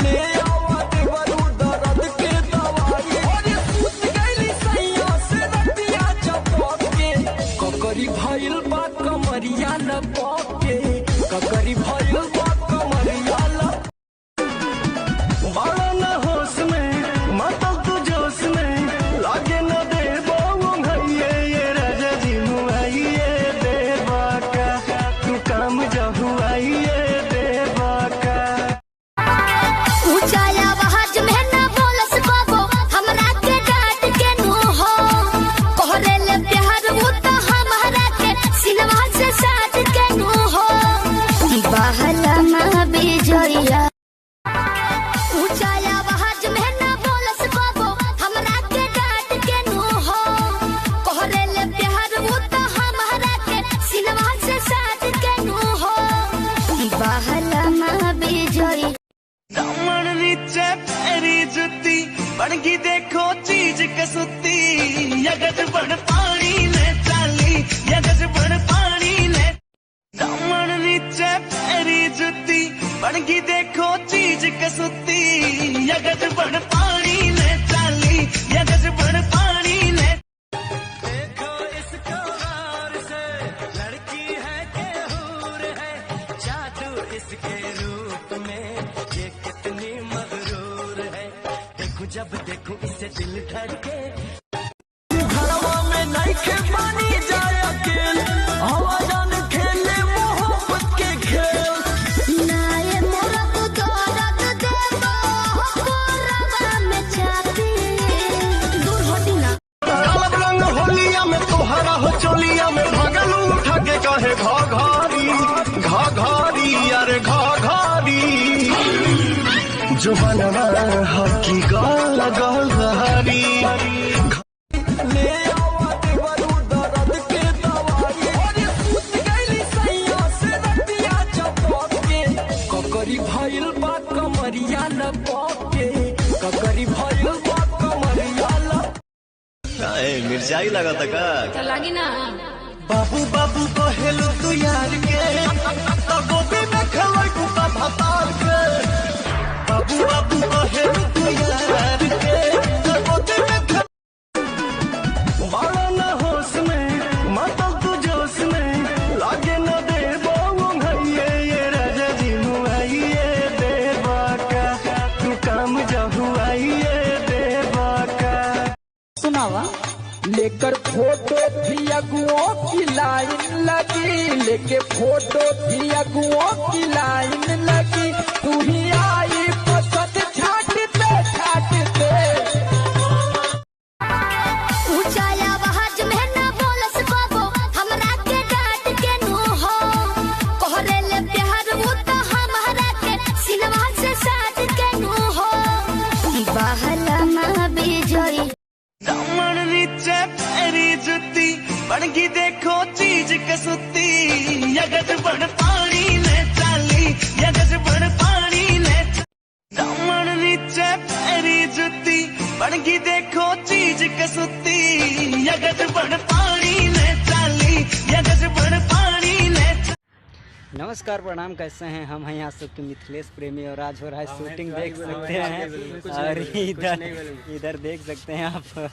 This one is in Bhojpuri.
ले आवा देवरू दर्द के दवाई और सूत गईली सैया से रतिया चपक के ककरी भइल बा कमरिया लपक के ककरी भइल बा कमरिया लपक बाड़ा न होश में मातल तू जोश में लागे न देबो भैये ये राजा जी मुआइए देवा का तू काम जहुआइए देवा का ऊंचा आवाज में ना बोलस बाबो हमरा के डांट के नो हो कोहरे ले प्यार वो तो हमारा के सिनवा से साथ के नो हो बहला ना बिजोया ऊंचा आवाज में ना बोलस बाबो हमरा के डांट के नो हो कोहरे ले प्यार वो तो हमारा के सिनवा से साथ के नो हो बहला ना बिजोया दामन नीचे पैरी जुती बनगी देखो चीज कसुती यगज बन पानी ने चाली यगज बन पानी ने दामन नीचे पैरी जुती बनगी देखो चीज कसुती यगज बन पानी ने चाली यगज बन पानी ने देखो इसको हार से लड़की है के हूर है जादू इसके रूप में ये कितनी मगरूर है देखो जब देखो इसे दिल धड़के घरवा में नहीं खे पानी जाए अकेल हवा जान खेले मोहब्बत के खेल नाये मोरा को दर्द देबो कोरवा में छाती दूर होती ना काला रंग होलिया में तोहरा हो चोलिया में भगल उठा के कहे घाघारी अरे घाघारी जो बनवा हकी गाल गारी ले आवा देवरू दर्द के दवाई और सूत गईली सैया से रतिया चपक के ककरी भइल बा कमरिया लपक के ककरी भइल बा कमरिया लपक मिर्चाई लगा था का लगी ना बाबू बाबू कहेलू तू यार के तो गोभी में खलाई कुका भतार के बाबू बाबू कहेलू तू यार के तो गोभी में बाड़ा न होश में मातल तू जोश में लागे न देबो भैये ये राजा जी मुआइए देवा का तू काम जहुआइए देवा का सुनावा लेकर फोटो थी अगुओं की लाइन लगी लेके फोटो थी अगुओं की लाइन लगी तू ही आई पसंद छाटते छाटते ऊंचा आवाज में ना बोलस बाबो हमरा के डांट के नो हो कोहरे ले प्यार वो तो हमारा के सिनवा से साथ के नो हो बहला ना बिजोया दामन नीचे पैरी जुती बनगी देखो चीज कसुती यगज बन पानी ने चाली यगज बन पानी ने दामन नीचे पैरी जुती बनगी देखो चीज कसुती यगज बन पानी ने चाली यगज बन पानी ने नमस्कार प्रणाम, कैसे हैं? हम हैं यहाँ सबके मिथिलेश प्रेमी और आज हो रहा है शूटिंग, देख सकते हैं। और इधर देख सकते हैं आप